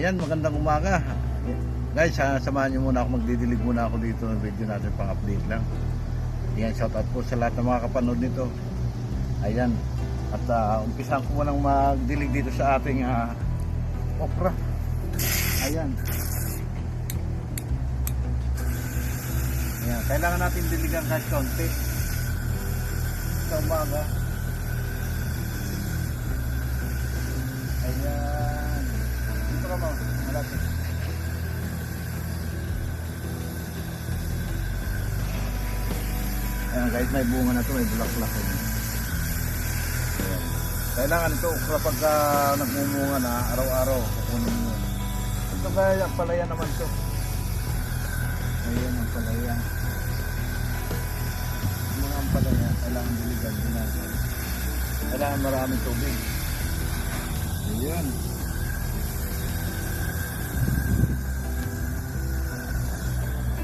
Ayan, magandang umaga. Guys, samahan nyo muna ako, magdidilig muna ako dito ng video natin, pang update lang. Ayan, shoutout po sa lahat ng mga kapanood nito. Ayan, at umpisahan ko munang magdilig dito sa ating okra. Ayan. Ayan, kailangan natin diligan kahit konti sa umaga. Ayan, dito ka mo, malapit. Ayan guys, may bunga na to, may bulaklak. Ayan. Kailangan ito kapag nagmumunga na araw-araw kukunin mo. Ito kaya palaya naman to. Ayan ang palaya. Mga palaya kailangan diligan din natin. Kailangan maraming tubig. Ayan.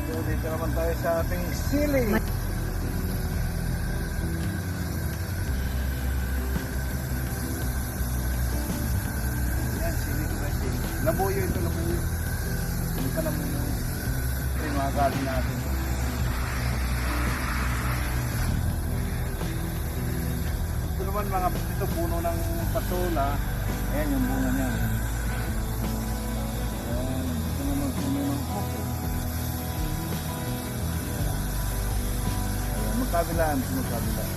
So dito naman tayo sa ating sili. Labuyo ito, labuyo. Hindi ka labuyo. Ito yung mga galing natin. Ito naman mga ito, puno ng patola. Ayan yung bunga niya. Ayan, ito naman puno ng coco. Ayan, magkabilaan. Magkabilaan.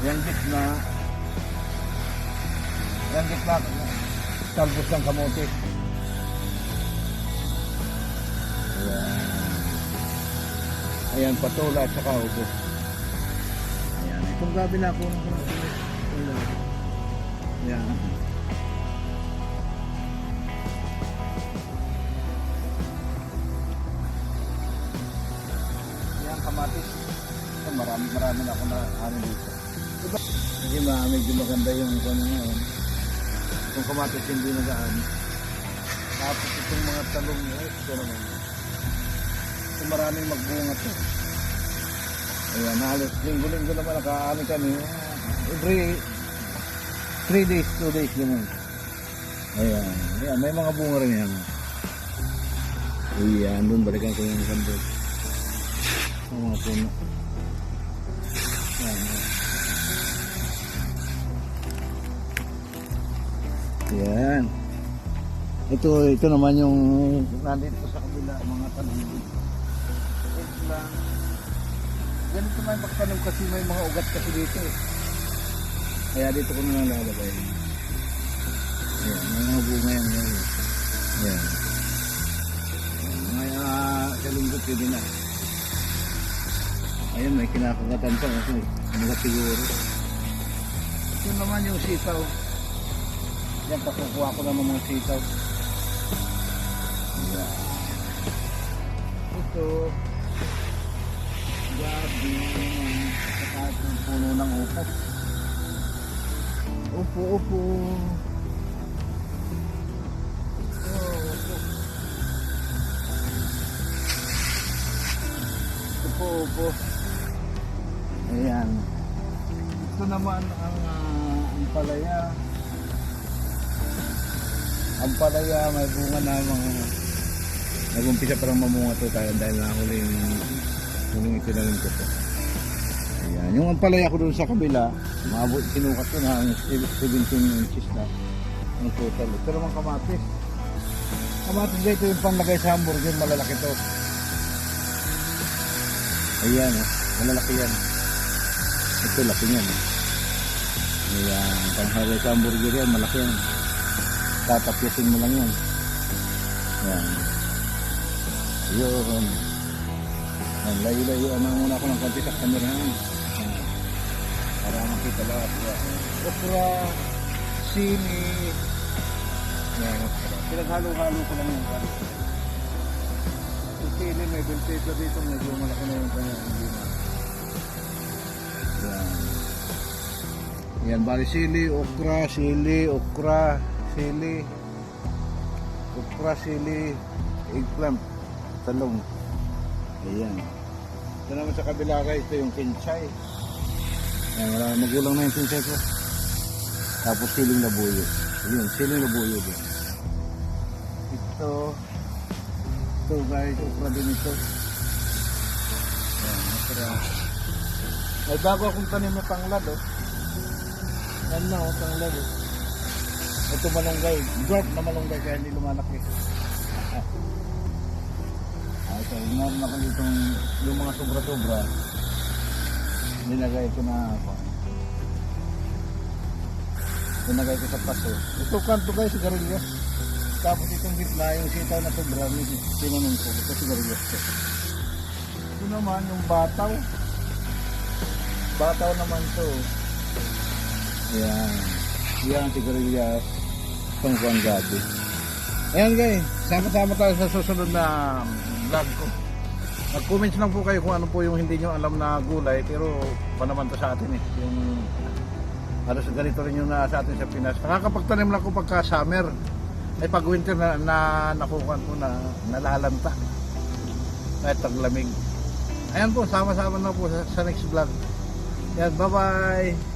Yan gitna. Yan gitna. Talbos ng kamote. Ayan, patola at saka ubo. Ayan, itong gabi na ako. Ayan. Ayan, kamatis. Marami na ako na ano dito. Hindi medyo maganda yung kanya ngayon. Kung kamatis hindi nagaan. Tapos itong mga talong ito naman. Ito maraming magbunga to. Ayan, halos linggo-linggo naman nakaani kami. Every 3 days, 2 days naman. Ayan, ayan, may mga bunga rin yan. Ayan, doon balikan ko yung sandal. Ang mga puno. Ayan. Ayan. Ito naman yung nandito sa kabila, mga tanong. Ito lang. Ganito naman magtanong kasi may mga ugat kasi dito eh. Kaya dito ko na lang lalagay. Ayan, may mga bunga yan. Ayan. Mga kalunggot yun din na. Ayan, may kinakagatan pa kasi mga siguro. Ito naman yung sitaw. Yan, pakukuha ko lang ng mga sitaw. Ayan. Ito gabi saka ng puno ng upo. Upo. Upo. Ayan. Ito naman ang palaya. Ang palaya may bunga na mga nag-umpisa parang mamunga to tayo dahil nahuling itinalim ko to. Ayan, yung ampalaya ko doon sa kabila, maabot sinukat ko na 17 inches na ang total. Ito naman kamatis. Kamatis dito yung panglagay sa hamburger, malalaki to. Ayan, malalaki yan. Ito, laki yan. Ayan, panglagay sa hamburger yan, malaki yan. Tatapyasin mo lang yan. Ayan. Yun. Layo-layo muna ako ng konti sa camera para makita lahat. Okra, sili. Pinaghalo-halo ko lang yung kan. Yung sili may bell pepper dito, medyo malaki na yung kanya. Yan, bali sili, okra, eggplant, talong. Ayan. Ito naman sa kabila guys, ito yung kinchay. Ayan, magulang na yung kinchay ko. Tapos siling labuyo. Ayun, siling labuyo din. ito. Ito guys, okra din ito. Yan, okra. May bago akong tanim na tanglad oh. Yan na oh, tanglad oh. Ito malunggay, dwarf na malunggay kaya hindi lumalaki. So, meron ako itong yung mga sobra-sobra nilagay ko na ako. Nilagay ko sa paso. Ito kanto guys, sigarilyas. Tapos itong gitna, yung sitaw na sobra, tinanong ko. Ito sigarilyas ko. Ito naman yung bataw. Bataw naman to. Ayan. Yan sigarilyas. Pangkuang gabi. Ayan guys, sama-sama tayo sa susunod na vlog ko. Mag-comments lang po kayo kung ano po yung hindi nyo alam na gulay, pero pa naman to sa atin eh. Yung ano sa ganito rin yung sa atin sa Pinas. Nakakapagtanim lang ko pagka summer. Ay pag winter na nakukuhan ko na nalalanta. Kahit taglamig. Ayan po, sama-sama na po sa next vlog. Yan, bye-bye!